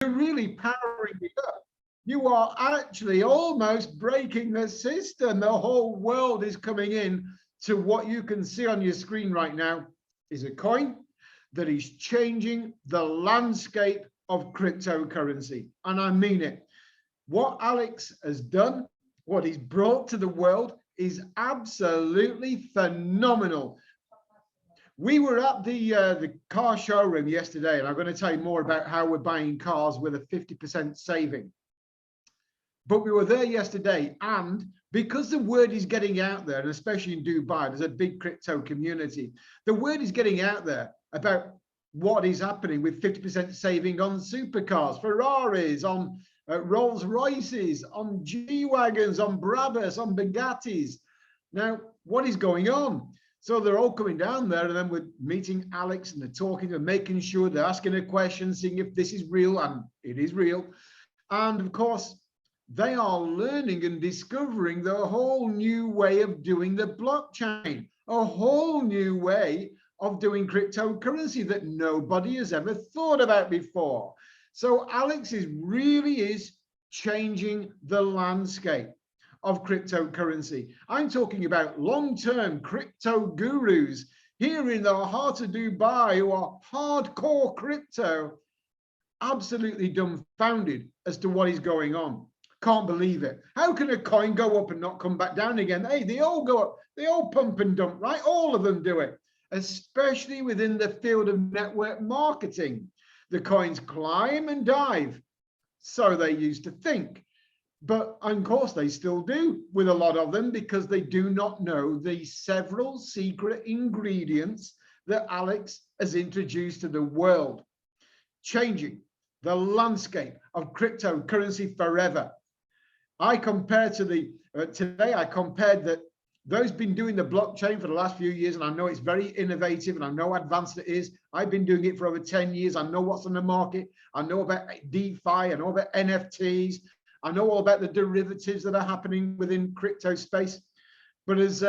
You're really powering it up. You are actually almost breaking the system. The whole world is coming in to what you can see on your screen right now is a coin that is changing the landscape of cryptocurrency. And I mean it. What Alex has done, what he's brought to the world is absolutely phenomenal. We were at the car showroom yesterday, and I'm going to tell you more about how we're buying cars with a 50% saving. But we were there yesterday, and because the word is getting out there, and especially in Dubai, there's a big crypto community. The word is getting out there about what is happening with 50% saving on supercars, Ferraris, on Rolls Royces, on G-Wagons, on Brabus, on Bugattis. Now, what is going on? So they're all coming down there, and then we're meeting Alex, and they're talking and making sure they're asking a question, seeing if this is real, and it is real. And of course, they are learning and discovering the whole new way of doing the blockchain, a whole new way of doing cryptocurrency that nobody has ever thought about before. So Alex really is changing the landscape of cryptocurrency. I'm talking about long-term crypto gurus here in the heart of Dubai who are hardcore crypto, absolutely dumbfounded as to what is going on. Can't believe it. How can a coin go up and not come back down again? Hey, they all go up, they all pump and dump, right? All of them do it, especially within the field of network marketing. The coins climb and dive, so they used to think. But of course they still do with a lot of them, because they do not know the several secret ingredients that Alex has introduced to the world, changing the landscape of cryptocurrency forever. I compared to the today, I compared that those been doing the blockchain for the last few years, and I know it's very innovative and I know how advanced it is. I've been doing it for over 10 years. I know what's on the market. I know about DeFi, I know about NFTs. I know all about the derivatives that are happening within crypto space. But as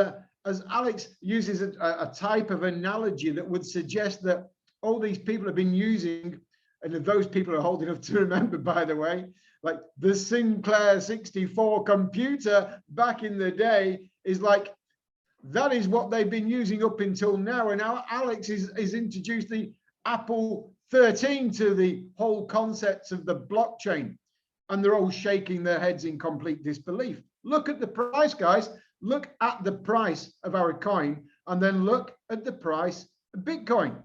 Alex uses a type of analogy that would suggest that all these people have been using, and if those people are old enough to remember, by the way, like the Sinclair 64 computer back in the day, is like, that is what they've been using up until now. And now Alex is introduced the Apple 13 to the whole concepts of the blockchain. And they're all shaking their heads in complete disbelief. Look at the price, guys. Look at the price of our coin, and then look at the price of Bitcoin.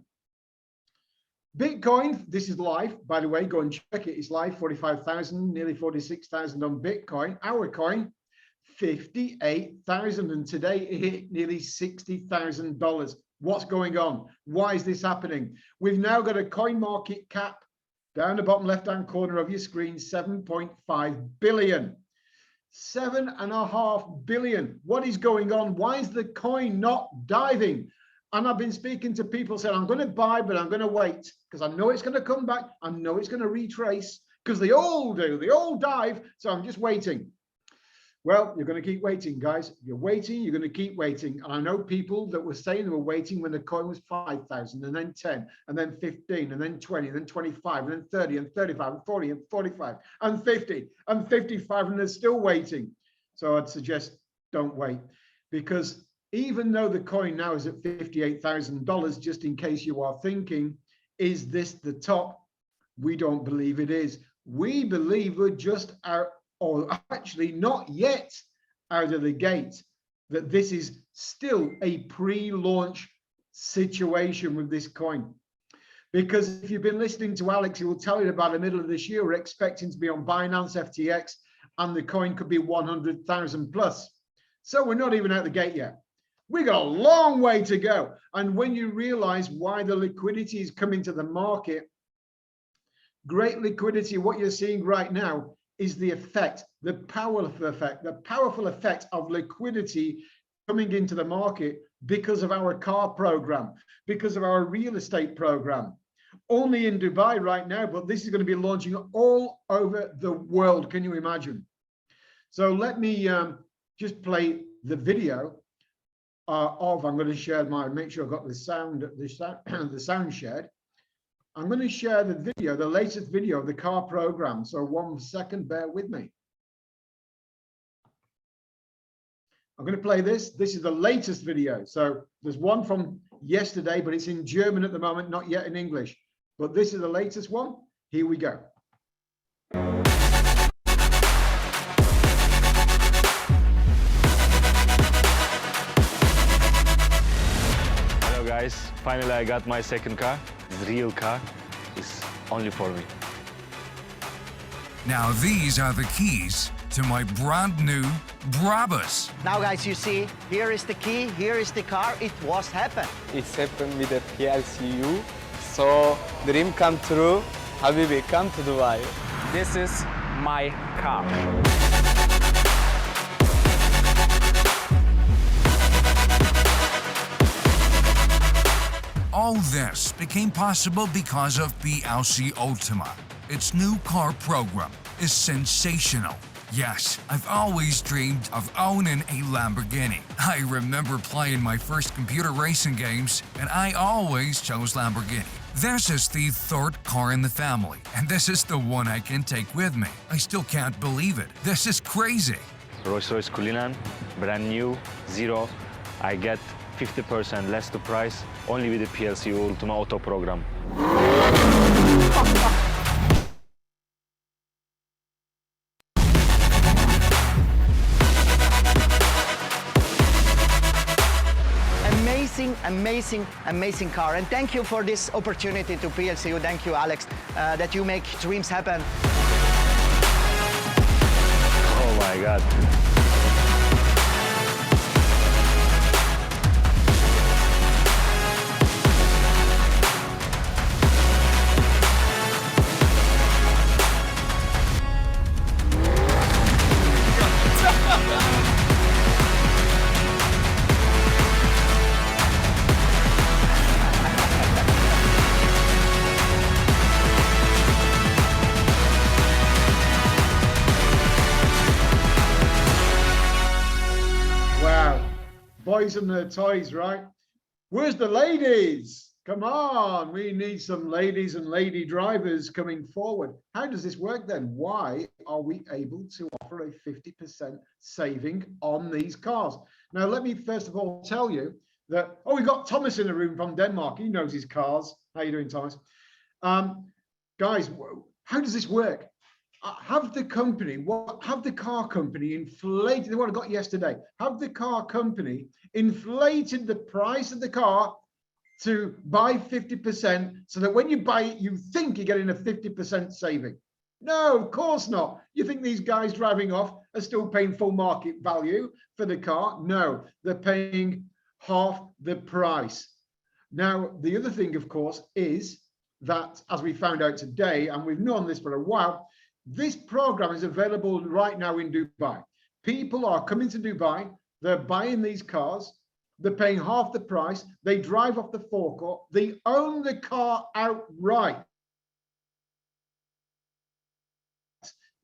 Bitcoin, this is live, by the way, go and check it. It's live, 45,000, nearly 46,000 on Bitcoin. Our coin, 58,000, and today it hit nearly $60,000. What's going on? Why is this happening? We've now got a coin market cap down the bottom left-hand corner of your screen, 7.5 billion. 7.5 billion. What is going on? Why is the coin not diving? And I've been speaking to people saying, I'm going to buy, but I'm going to wait, because I know it's going to come back. I know it's going to retrace, because they all do. They all dive. So I'm just waiting. Well, you're going to keep waiting, guys. You're waiting. You're going to keep waiting. And I know people that were saying they were waiting when the coin was 5,000, and then 10, and then 15, and then 20, and then 25, and then 30, and 35, and 40, and 45, and 50, and 55, and they're still waiting. So I'd suggest don't wait, because even though the coin now is at $58,000, just in case you are thinking, is this the top? We don't believe it is. We believe we're just out, or actually not yet out of the gate, that this is still a pre-launch situation with this coin. Because if you've been listening to Alex, he will tell you about the middle of this year, we're expecting to be on Binance FTX, and the coin could be 100,000 plus. So we're not even out the gate yet. We got a long way to go. And when you realize why the liquidity is coming to the market, great liquidity, what you're seeing right now is the effect, the powerful effect of liquidity coming into the market because of our car program, because of our real estate program. Only in Dubai right now, but this is going to be launching all over the world. Can you imagine? So let me just play the video I'm going to share my, make sure I've got the sound shared. I'm going to share the video, the latest video of the car program. So 1 second, bear with me. I'm going to play this. This is the latest video. So there's one from yesterday, but it's in German at the moment, not yet in English. But this is the latest one. Here we go. Hello guys, finally I got my second car. This real car is only for me. Now these are the keys to my brand new Brabus. Now guys, you see, here is the key, here is the car, it was happened. It's happened with the PLCU. So dream come true, Habibi, come to Dubai. This is my car. All this became possible because of PLC Ultima. Its new car program is sensational. Yes, I've always dreamed of owning a Lamborghini. I remember playing my first computer racing games, and I always chose Lamborghini. This is the third car in the family, and this is the one I can take with me. I still can't believe it. This is crazy. Rolls-Royce Cullinan, brand new, zero. I get 50% less the price only with the PLC Ultima Auto program. Amazing car, and thank you for this opportunity to PLCU. Thank you, Alex, that you make dreams happen. Oh my God. Boys and their toys, right? Where's the ladies? Come on, we need some ladies and lady drivers coming forward. How does this work then? Why are we able to offer a 50% saving on these cars? Now, let me first of all tell you that, oh, we've got Thomas in the room from Denmark. He knows his cars. How you doing, Thomas? Guys, how does this work? Have the car company inflated, what I got yesterday, have the car company inflated the price of the car to buy 50% so that when you buy it, you think you're getting a 50% saving. No, of course not. You think these guys driving off are still paying full market value for the car? No, they're paying half the price. Now, the other thing, of course, is that, as we found out today, and we've known this for a while, this program is available right now in Dubai. People are coming to Dubai, they're buying these cars, they're paying half the price, they drive off the forecourt, they own the car outright.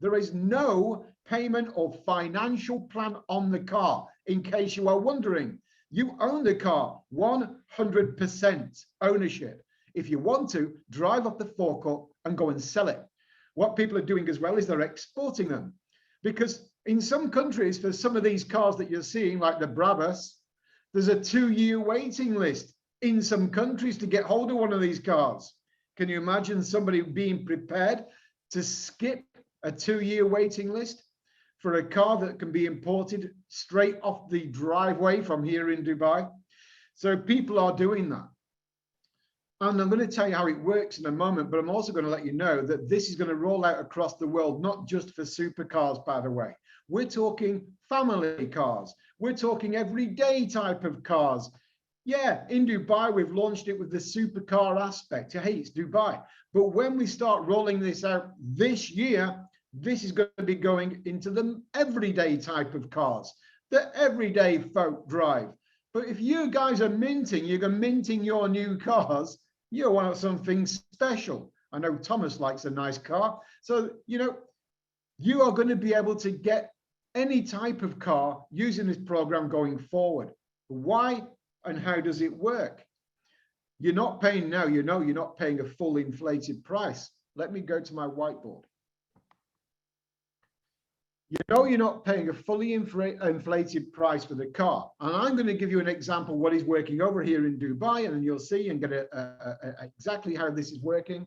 There is no payment or financial plan on the car, in case you are wondering. You own the car, 100% ownership. If you want to, drive off the forecourt and go and sell it. What people are doing as well is they're exporting them, because in some countries, for some of these cars that you're seeing, like the Brabus, there's a 2-year waiting list in some countries to get hold of one of these cars. Can you imagine somebody being prepared to skip a 2-year waiting list for a car that can be imported straight off the driveway from here in Dubai? So people are doing that. And I'm going to tell you how it works in a moment, but I'm also going to let you know that this is going to roll out across the world, not just for supercars, by the way. We're talking family cars. We're talking everyday type of cars. Yeah, in Dubai, we've launched it with the supercar aspect. Hey, it's Dubai. But when we start rolling this out this year, this is going to be going into the everyday type of cars that everyday folk drive. But if you guys are minting, you're minting your new cars, you want something special. I know Thomas likes a nice car. So, you are going to be able to get any type of car using this program going forward. Why and how does it work? You're not paying now, you know, you're not paying a full inflated price. Let me go to my whiteboard. You know you're not paying a fully inflated price for the car. And I'm going to give you an example what is working over here in Dubai, and then you'll see and get exactly how this is working.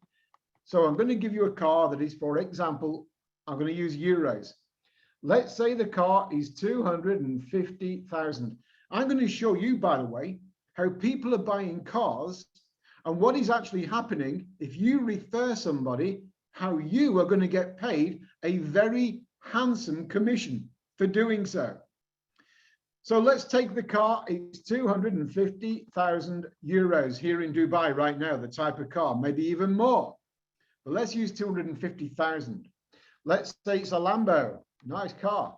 So I'm going to give you a car that is, for example, I'm going to use euros. Let's say the car is 250,000. I'm going to show you, by the way, how people are buying cars and what is actually happening if you refer somebody, how you are going to get paid a very handsome commission for doing so. So let's take the car. It's 250,000 euros here in Dubai right now, the type of car, maybe even more. But let's use 250,000. Let's say it's a Lambo, nice car.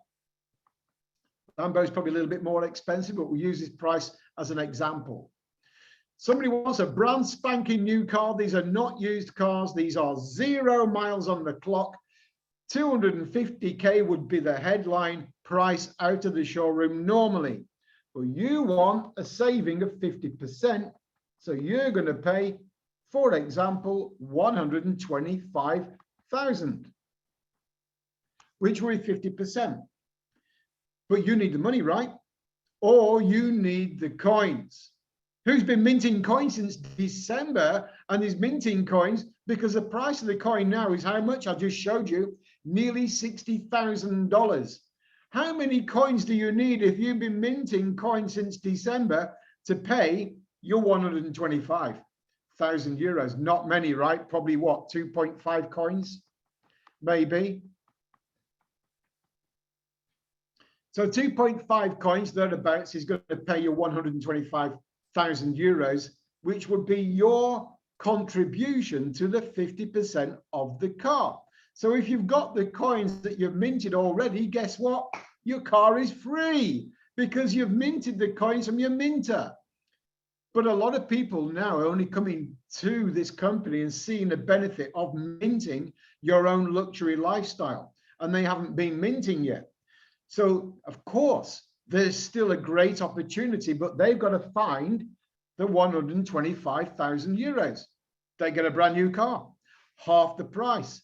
Lambo is probably a little bit more expensive, but we'll use this price as an example. Somebody wants a brand spanking new car. These are not used cars. These are 0 miles on the clock. 250K would be the headline price out of the showroom normally. But you want a saving of 50%. So you're going to pay, for example, 125,000, which will be 50%. But you need the money, right? Or you need the coins. Who's been minting coins since December and is minting coins because the price of the coin now is how much? I just showed you, nearly $60,000. How many coins do you need if you've been minting coins since December to pay your 125,000 euros? Not many, right? Probably what, 2.5 coins, maybe. So 2.5 coins thereabouts is going to pay you 125,000 euros, which would be your contribution to the 50% of the car. So if you've got the coins that you've minted already, guess what? Your car is free because you've minted the coins from your minter. But a lot of people now are only coming to this company and seeing the benefit of minting your own luxury lifestyle, and they haven't been minting yet. So, of course, there's still a great opportunity, but they've got to find the 125,000 euros. They get a brand new car, half the price.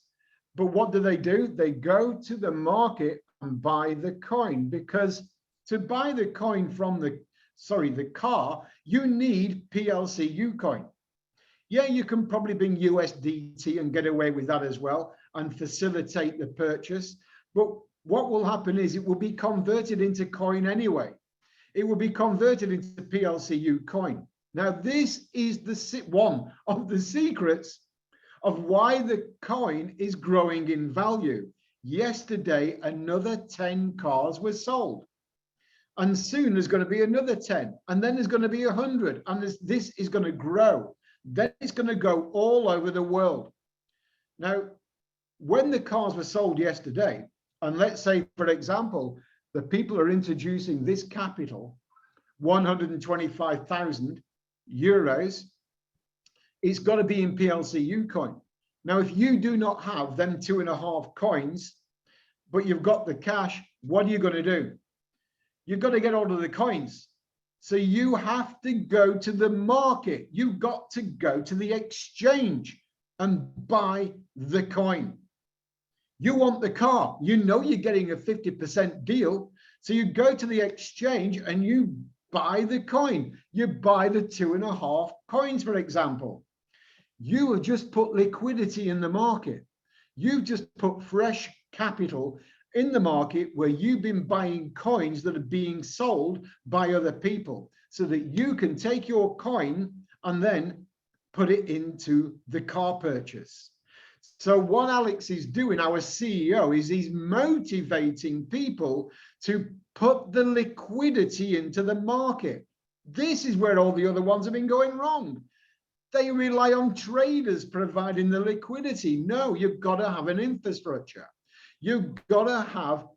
But what do? They go to the market and buy the coin, because to buy the coin from the car, you need PLCU coin. Yeah, you can probably bring USDT and get away with that as well and facilitate the purchase. But what will happen is it will be converted into coin anyway. It will be converted into PLCU coin. Now, this is one of the secrets of why the coin is growing in value. Yesterday, another 10 cars were sold. And soon there's going to be another 10. And then there's going to be 100. And this is going to grow. Then it's going to go all over the world. Now, when the cars were sold yesterday, and let's say, for example, the people are introducing this capital, 125,000 euros, it's got to be in PLCU coin. Now, if you do not have them 2.5 coins, but you've got the cash, what are you going to do? You've got to get hold of the coins. So you have to go to the market. You've got to go to the exchange and buy the coin. You want the car, you know you're getting a 50% deal. So you go to the exchange and you buy the coin. You buy the 2.5 coins, for example. You have just put liquidity in the market. You've just put fresh capital in the market where you've been buying coins that are being sold by other people so that you can take your coin and then put it into the car purchase. So what Alex is doing, our CEO, is he's motivating people to put the liquidity into the market. This is where all the other ones have been going wrong. They rely on traders providing the liquidity. No, you've got to have an infrastructure. You've got to have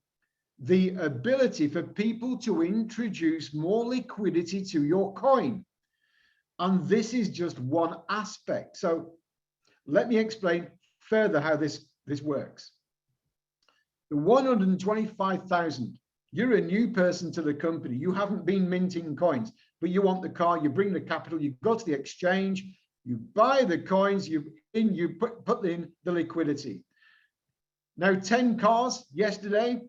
the ability for people to introduce more liquidity to your coin. And this is just one aspect. So let me explain further how this works. The 125,000, you're a new person to the company. You haven't been minting coins. but you want the car, you bring the capital, you go to the exchange, you buy the coins, you put in the liquidity. Now 10 cars yesterday.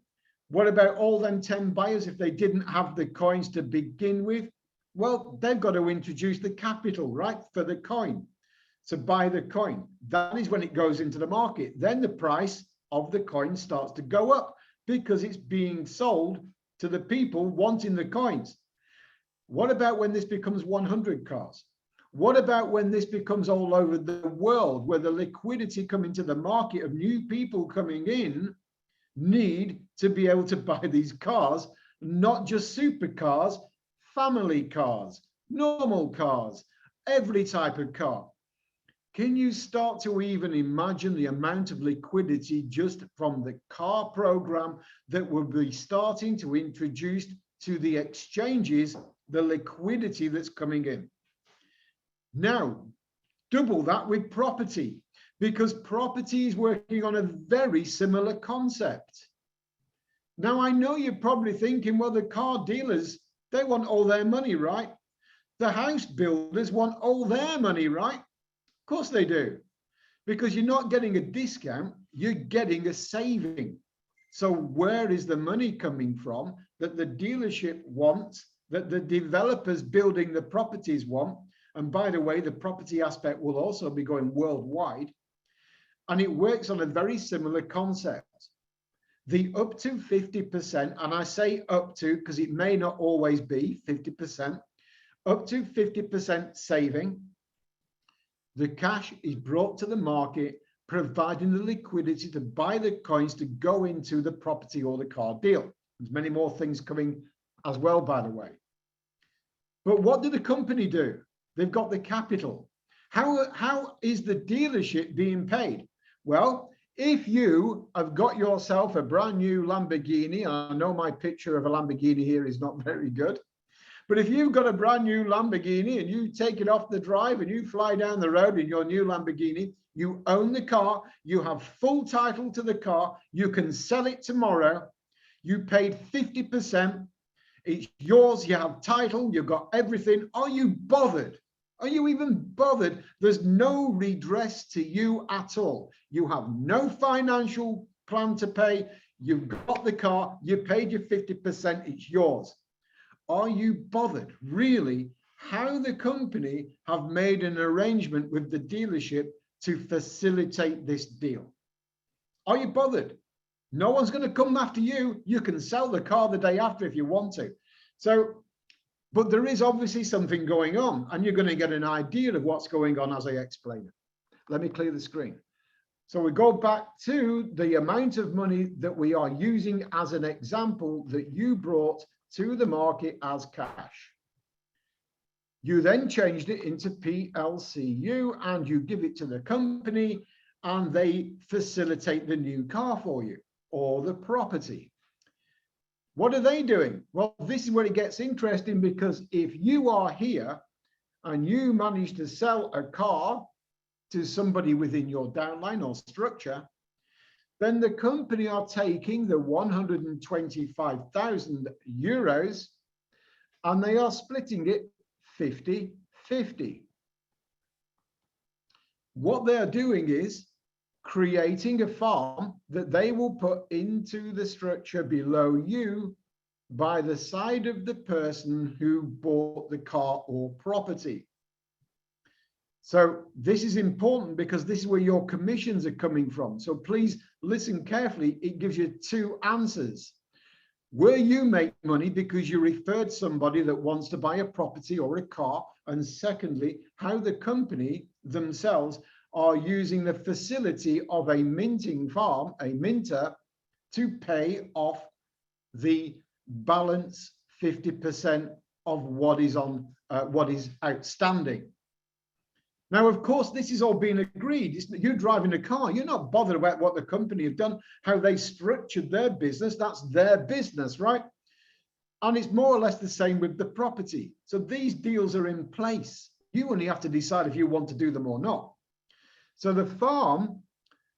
What about all them 10 buyers if they didn't have the coins to begin with? Well, they've got to introduce the capital, right, for the coin, to buy the coin. That is when it goes into the market. Then the price of the coin starts to go up because it's being sold to the people wanting the coins. What about when this becomes 100 cars? What about when this becomes all over the world, where the liquidity coming to the market of new people coming in need to be able to buy these cars, not just supercars, family cars, normal cars, every type of car. Can you start to even imagine the amount of liquidity just from the car program that will be starting to introduce to the exchanges, the liquidity that's coming in? Now, double that with property, because property is working on a very similar concept. Now, I know you're probably thinking, well, the car dealers, they want all their money, right? The house builders want all their money, right? Of course they do, because you're not getting a discount, you're getting a saving. So where is the money coming from that the dealership wants, that the developers building the properties want? And by the way, the property aspect will also be going worldwide. And it works on a very similar concept. The up to 50%, and I say up to because it may not always be 50%, up to 50% saving. The cash is brought to the market, providing the liquidity to buy the coins to go into the property or the car deal. There's many more things coming as well, by the way. But what did the company do? They've got the capital. How is the dealership being paid? Well, if you have got yourself a brand new Lamborghini, I know my picture of a Lamborghini here is not very good, but if you've got a brand new Lamborghini and you take it off the drive and you fly down the road in your new Lamborghini, you own the car, you have full title to the car, you can sell it tomorrow, you paid 50%, it's yours, you have title, you've got everything. Are you bothered? Are you even bothered? There's no redress to you at all. You have no financial plan to pay. You've got the car, you paid your 50%, it's yours. Are you bothered really how the company have made an arrangement with the dealership to facilitate this deal? Are you bothered? No one's going to come after you. You can sell the car the day after if you want to. So, but there is obviously something going on, and you're going to get an idea of what's going on as I explain it. Let me clear the screen. So we go back to the amount of money that we are using as an example that you brought to the market as cash. You then changed it into PLCU and you give it to the company and they facilitate the new car for you or the property. What are they doing? Well, this is where it gets interesting, because if you are here and you manage to sell a car to somebody within your downline or structure, then the company are taking the 125,000 euros and they are splitting it 50-50. What they're doing is creating a farm that they will put into the structure below you by the side of the person who bought the car or property. So this is important because this is where your commissions are coming from. So please listen carefully. It gives you two answers. Where you make money because you referred somebody that wants to buy a property or a car. And secondly, how the company themselves are using the facility of a minting farm, a minter, to pay off the balance 50% of what is on what is outstanding. Now, of course, this is all being agreed. You're driving a car. You're not bothered about what the company have done, how they structured their business. That's their business, right? And it's more or less the same with the property. So these deals are in place. You only have to decide if you want to do them or not. So the farm,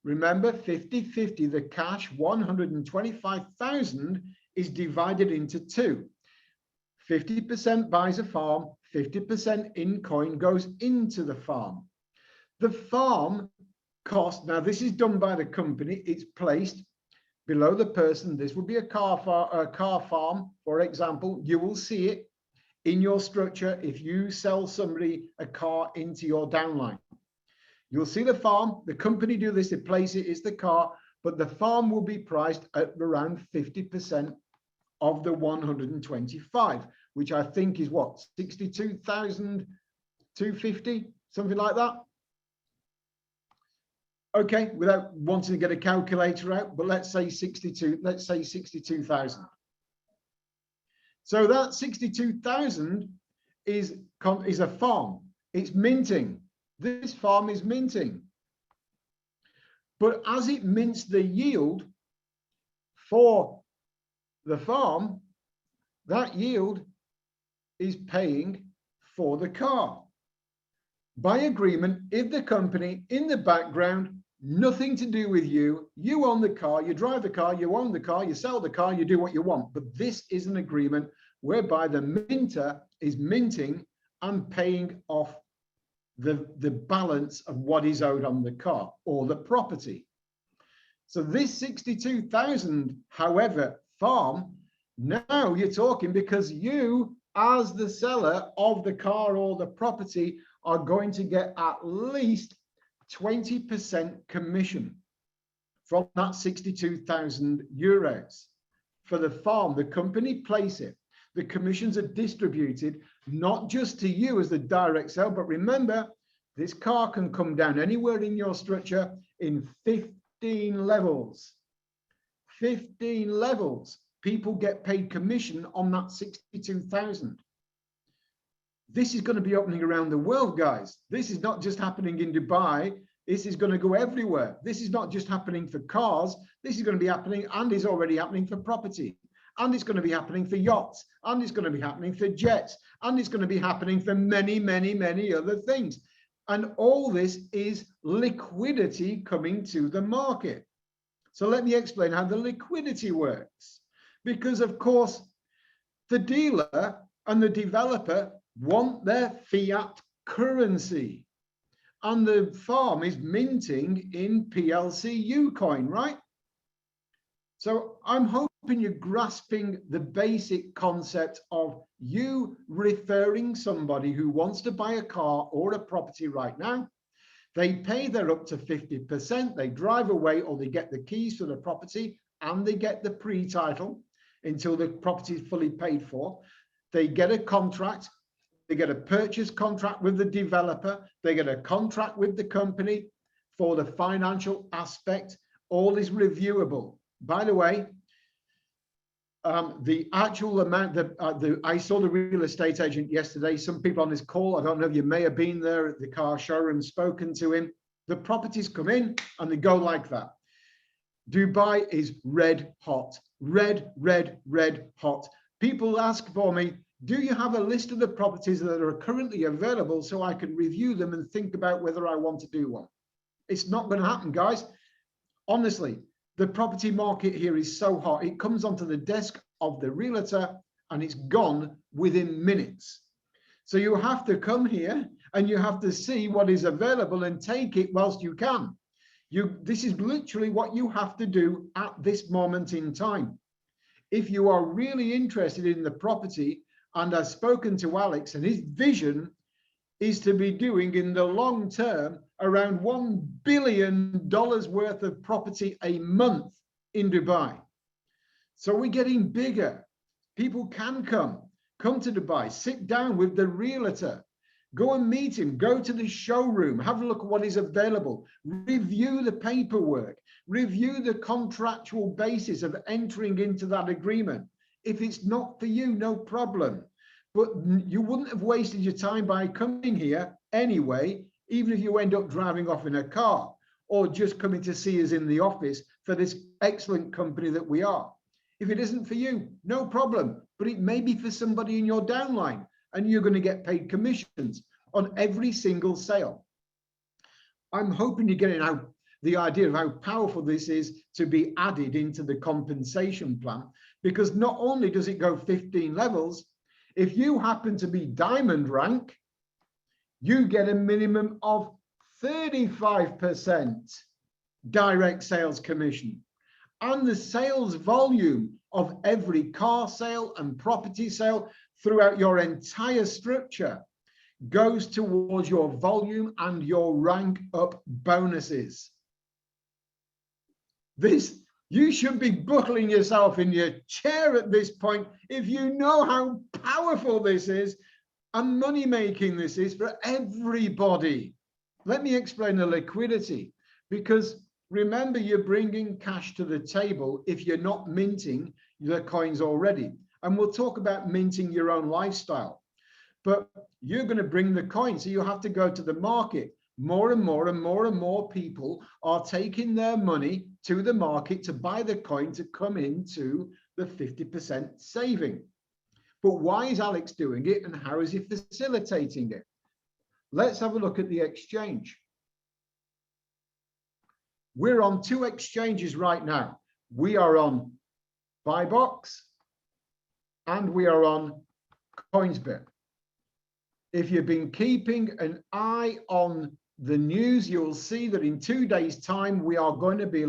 remember, 50-50, the cash 125,000 is divided into two. 50% buys a farm, 50% in coin goes into the farm. The farm cost, now this is done by the company, it's placed below the person. This would be a car farm, for example. You will see it in your structure if you sell somebody a car into your downline. You'll see the farm, the company do this, they place it, it's the car, but the farm will be priced at around 50% of the 125, which I think is what, 62,250, something like that. Okay, without wanting to get a calculator out, but let's say 62,000. So that 62,000 is a farm. It's minting. This farm is minting. But as it mints the yield for the farm, that yield is paying for the car. By agreement, if the company in the background, nothing to do with you, you own the car, you drive the car, you own the car, you sell the car, you do what you want. But this is an agreement whereby the minter is minting and paying off the balance of what is owed on the car or the property. So this 62,000, however, farm, now you're talking because you, as the seller of the car or the property, are going to get at least 20% commission from that 62,000 euros. For the farm, the company place it. The commissions are distributed not just to you as the direct sale, but remember, this car can come down anywhere in your structure in 15 levels. 15 levels. People get paid commission on that 62,000. This is going to be opening around the world, guys. This is not just happening in Dubai. This is going to go everywhere. This is not just happening for cars. This is going to be happening and is already happening for property. And it's going to be happening for yachts. And it's going to be happening for jets. And it's going to be happening for many, many, many other things. And all this is liquidity coming to the market. So let me explain how the liquidity works. Because, of course, the dealer and the developer want their fiat currency. And the farm is minting in PLCU coin, right? So I'm hoping you're grasping the basic concept of you referring somebody who wants to buy a car or a property right now. They pay their up to 50%, they drive away or they get the keys to the property and they get the pre-title until the property is fully paid for. They get a contract, they get a purchase contract with the developer, they get a contract with the company for the financial aspect. All is reviewable. By the way, the actual amount that I saw the real estate agent yesterday, some people on this call, I don't know if you may have been there at the car showroom, spoken to him. The properties come in and they go like that. Dubai is red hot, red, red, red hot. People ask for me, do you have a list of the properties that are currently available so I can review them and think about whether I want to do one? It's not going to happen, guys. Honestly, the property market here is so hot. It comes onto the desk of the realtor and it's gone within minutes. So you have to come here and you have to see what is available and take it whilst you can. This is literally what you have to do at this moment in time. If you are really interested in the property, and I've spoken to Alex, and his vision is to be doing in the long term around $1 billion worth of property a month in Dubai. So we're getting bigger. People can come to Dubai, sit down with the realtor, go and meet him, go to the showroom, have a look at what is available, review the paperwork, review the contractual basis of entering into that agreement. If it's not for you, no problem. But you wouldn't have wasted your time by coming here anyway, even if you end up driving off in a car or just coming to see us in the office for this excellent company that we are. If it isn't for you, no problem. But it may be for somebody in your downline and you're going to get paid commissions on every single sale. I'm hoping you're getting out the idea of how powerful this is to be added into the compensation plan, because not only does it go 15 levels, If you happen to be diamond rank, you get a minimum of 35% direct sales commission. And the sales volume of every car sale and property sale throughout your entire structure goes towards your volume and your rank up bonuses. This, you should be buckling yourself in your chair at this point if you know how powerful this is and money making this is for everybody. Let me explain the liquidity, because remember, you're bringing cash to the table if you're not minting the coins already. And we'll talk about minting your own lifestyle. But you're going to bring the coin, so you have to go to the market. More and more and more and more people are taking their money to the market to buy the coin to come into the 50% saving. But why is Alex doing it, and how is he facilitating it? Let's have a look at the exchange. We're on 2 exchanges right now. We are on Buybox and we are on Coinsbit. If you've been keeping an eye on the news, you'll see that in 2 days' time, we are going to be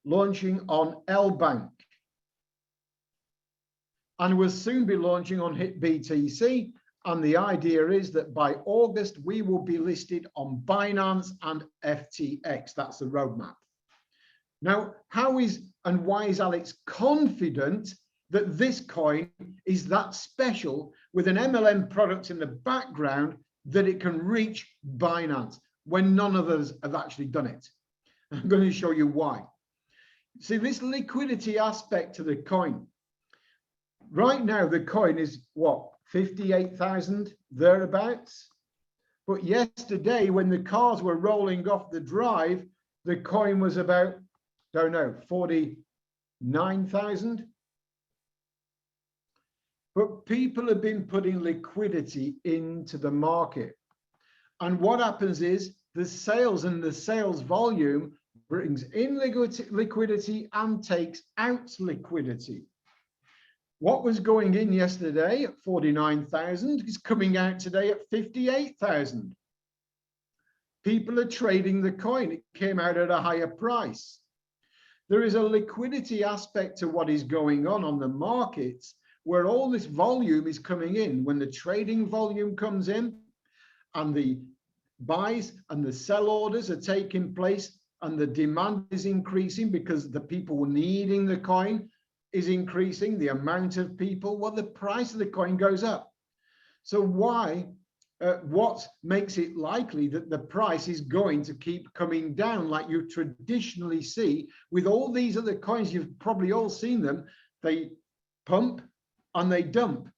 launching on LBank. And we'll soon be launching on HitBTC. And the idea is that by August, we will be listed on Binance and FTX. That's the roadmap. Now, how is and why is Alex confident that this coin is that special with an MLM product in the background that it can reach Binance when none of us have actually done it? I'm going to show you why. See, this liquidity aspect to the coin. Right now, the coin is what? 58,000 thereabouts. But yesterday, when the cars were rolling off the drive, the coin was about, don't know, 49,000. But people have been putting liquidity into the market. And what happens is the sales and the sales volume brings in liquidity and takes out liquidity. What was going in yesterday at 49,000 is coming out today at 58,000. People are trading the coin. It came out at a higher price. There is a liquidity aspect to what is going on the markets, where all this volume is coming in. When the trading volume comes in and the buys and the sell orders are taking place and the demand is increasing because the people needing the coin is increasing, the amount of people, well, the price of the coin goes up. So why, what makes it likely that the price is going to keep coming down like you traditionally see with all these other coins? You've probably all seen them. They pump and they dump.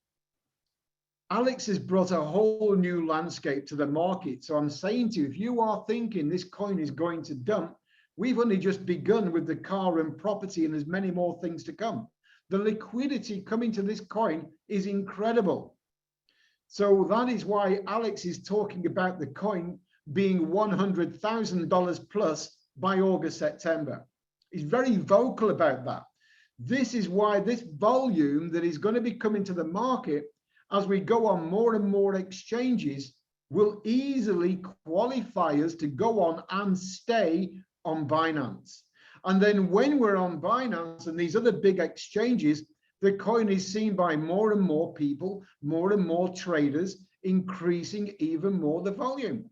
Alex has brought a whole new landscape to the market. So I'm saying to you, if you are thinking this coin is going to dump, we've only just begun with the car and property, and there's many more things to come. The liquidity coming to this coin is incredible. So that is why Alex is talking about the coin being $100,000 plus by August, September. He's very vocal about that. This is why this volume that is going to be coming to the market as we go on more and more exchanges will easily qualify us to go on and stay on Binance. And then when we're on Binance and these other big exchanges, the coin is seen by more and more people, more and more traders, increasing even more the volume.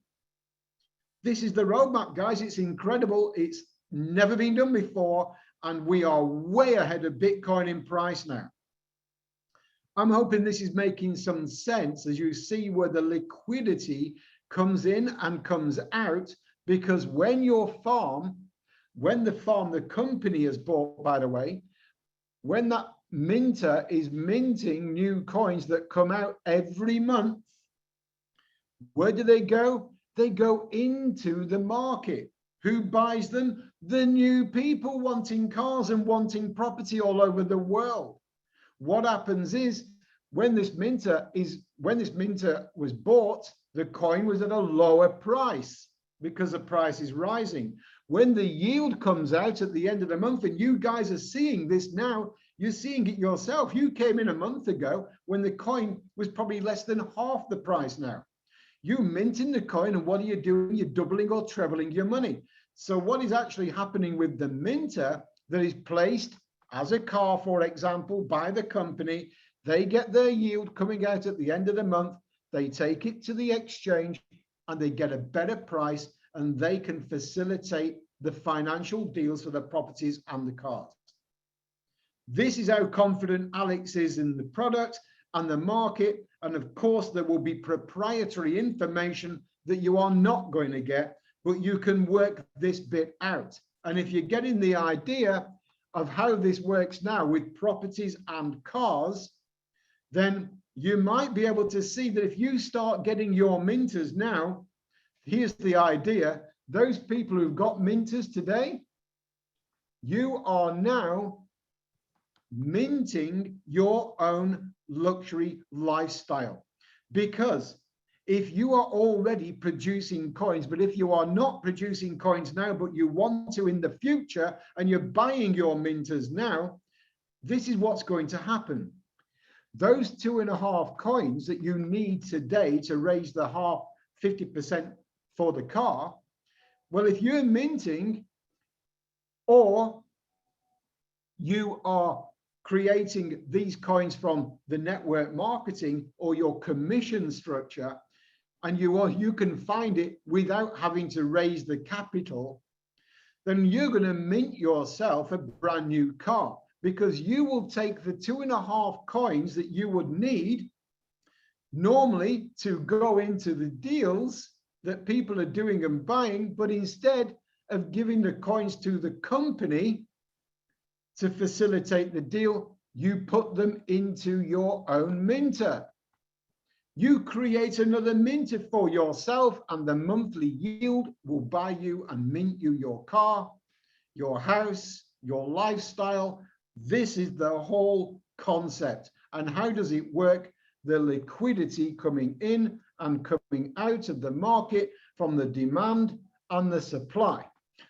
This is the roadmap, guys. It's incredible. It's never been done before, and we are way ahead of Bitcoin in price now. I'm hoping this is making some sense as you see where the liquidity comes in and comes out, because when the company is bought, by the way, when that minter is minting new coins that come out every month, where do they go? They go into the market. Who buys them? The new people wanting cars and wanting property all over the world. What happens is when this minter was bought, the coin was at a lower price because the price is rising. When the yield comes out at the end of the month, and you guys are seeing this now, You're seeing it yourself. You came in a month ago when the coin was probably less than half the price now. You minting the coin, and what are you doing? You're doubling or trebling your money. So what is actually happening with the minter that is placed as a car, for example, by the company, they get their yield coming out at the end of the month, they take it to the exchange and they get a better price, and they can facilitate the financial deals for the properties and the cars. This is how confident Alex is in the product and the market. And of course, there will be proprietary information that you are not going to get, but you can work this bit out. And if you're getting the idea of how this works now with properties and cars, then you might be able to see that if you start getting your minters now, here's the idea. Those people who've got minters today, you are now minting your own luxury lifestyle. Because if you are already producing coins, but if you are not producing coins now, but you want to in the future, and you're buying your minters now, this is what's going to happen. Those 2.5 coins that you need today to raise the 50% for the car, well, if you're minting or you are creating these coins from the network marketing or your commission structure, and you can find it without having to raise the capital, then you're going to mint yourself a brand new car, because you will take the 2.5 coins that you would need normally to go into the deals that people are doing and buying, but instead of giving the coins to the company to facilitate the deal, you put them into your own minter. You create another minter for yourself, and the monthly yield will buy you and mint you your car, your house, your lifestyle. This is the whole concept. And how does it work? The liquidity coming in and coming out of the market from the demand and the supply.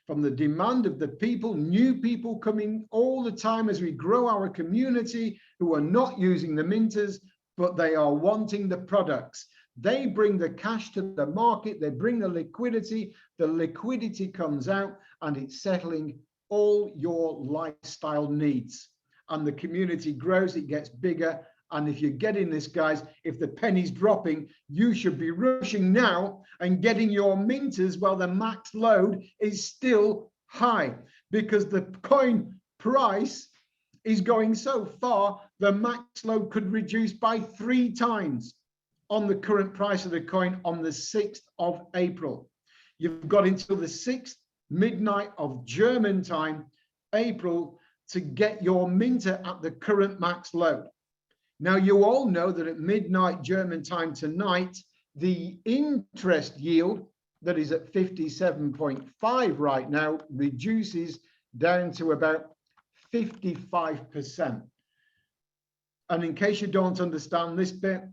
From the demand of the people, new people coming all the time as we grow our community who are not using the minters, but they are wanting the products. They bring the cash to the market, they bring the liquidity comes out, and it's settling all your lifestyle needs. And the community grows, it gets bigger. And if you're getting this, guys, if the penny's dropping, you should be rushing now and getting your minters while the max load is still high, because the coin price is going so far, the max load could reduce by 3 times on the current price of the coin on the 6th of April. You've got until the 6th midnight of German time, April, to get your minter at the current max load. Now, you all know that at midnight German time tonight, the interest yield that is at 57.5 right now reduces down to about 55%. And in case you don't understand this bit,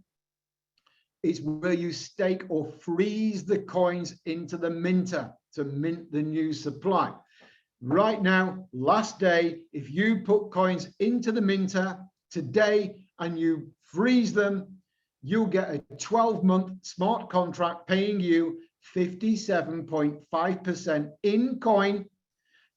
it's where you stake or freeze the coins into the minter to mint the new supply. Right now, last day, if you put coins into the minter today and you freeze them, you'll get a 12-month smart contract paying you 57.5% in coin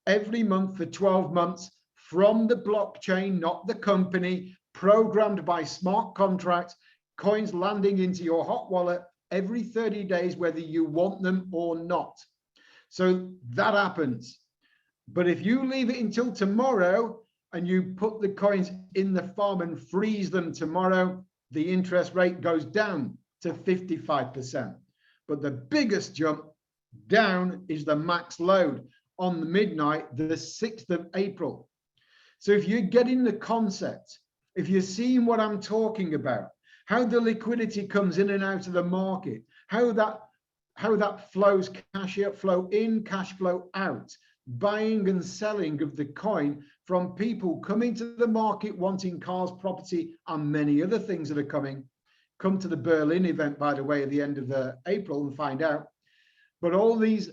every month for 12 months from the blockchain, not the company, programmed by smart contracts, coins landing into your hot wallet every 30 days, whether you want them or not. So that happens. But if you leave it until tomorrow and you put the coins in the farm and freeze them tomorrow, the interest rate goes down to 55%. But the biggest jump down is the max load on the midnight, the 6th of April. So if you're getting the concept, if you're seeing what I'm talking about, how the liquidity comes in and out of the market, how that flows, cash flow in, cash flow out, buying and selling of the coin from people coming to the market wanting cars, property, and many other things that are coming. Come to the Berlin event, by the way, at the end of April and find out. But all this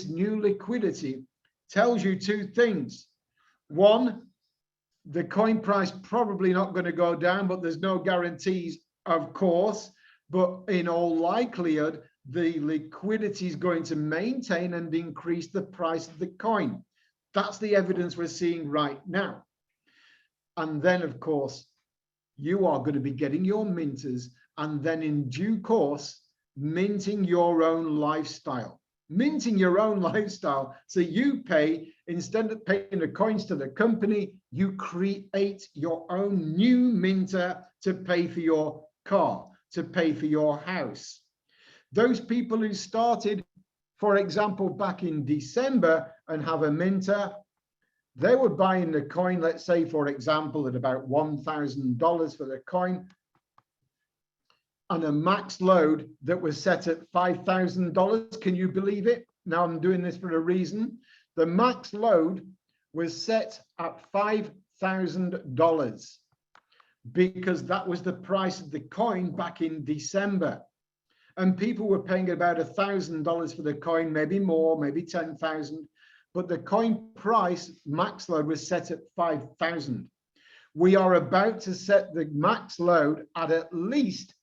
new liquidity tells you 2 things. One, The coin price probably not going to go down, but there's no guarantees, of course. But in all likelihood, the liquidity is going to maintain and increase the price of the coin. That's the evidence we're seeing right now. And then, of course, you are going to be getting your minters and then in due course, minting your own lifestyle. Minting your own lifestyle. So you pay, instead of paying the coins to the company, you create your own new minter to pay for your car, to pay for your house. Those people who started, for example, back in December and have a minter, they were buying the coin, let's say, for example, at about $1,000 for the coin, and a max load that was set at $5,000. Can you believe it? Now I'm doing this for a reason. The max load was set at $5,000 because that was the price of the coin back in December. And people were paying about $1,000 for the coin, maybe more, maybe 10,000. But the coin price max load was set at 5,000. We are about to set the max load at least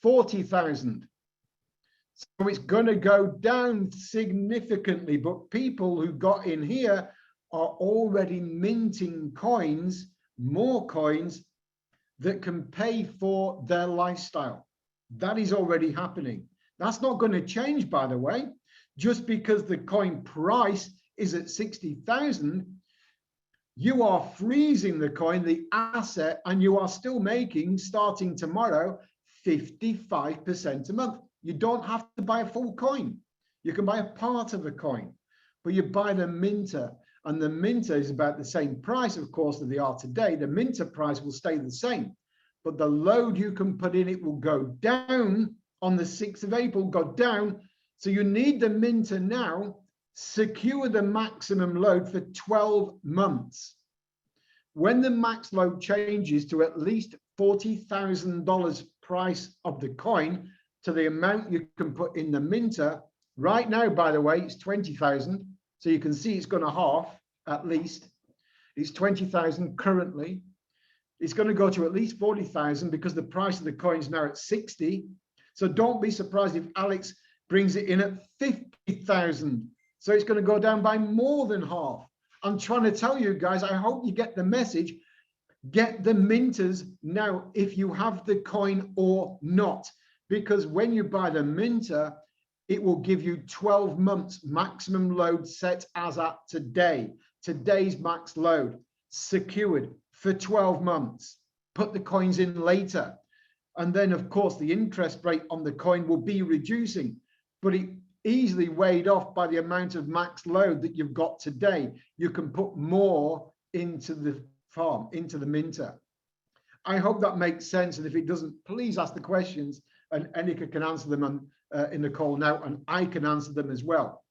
40,000. So it's going to go down significantly, but people who got in here are already minting coins, more coins that can pay for their lifestyle. That is already happening. That's not going to change, by the way. Just because the coin price is at 60,000, you are freezing the coin, the asset, and you are still making, starting tomorrow, 55% a month. You don't have to buy a full coin. You can buy a part of a coin, but you buy the minter, and the minter is about the same price, of course, that they are today. The minter price will stay the same, but the load you can put in it will go down on the 6th of April, go down. So you need the minter now, secure the maximum load for 12 months. When the max load changes to at least $40,000 price of the coin to the amount you can put in the minter, right now, by the way, it's 20,000. So you can see it's going to half at least. It's 20,000 currently. It's going to go to at least 40,000 because the price of the coin is now at 60. So don't be surprised if Alex brings it in at 50,000. So it's going to go down by more than half. I'm trying to tell you guys, I hope you get the message. Get the minters now if you have the coin or not. Because when you buy the minter, it will give you 12 months maximum load set as at today. Today's max load secured for 12 months. Put the coins in later. And then, of course, the interest rate on the coin will be reducing, but it easily weighed off by the amount of max load that you've got today. You can put more into the farm, into the minter. I hope that makes sense. And if it doesn't, please ask the questions, and Enika can answer them in the call now, and I can answer them as well.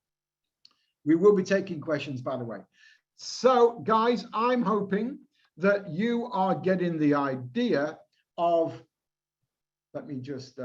We will be taking questions, by the way. So, guys, I'm hoping that you are getting the idea of, let me just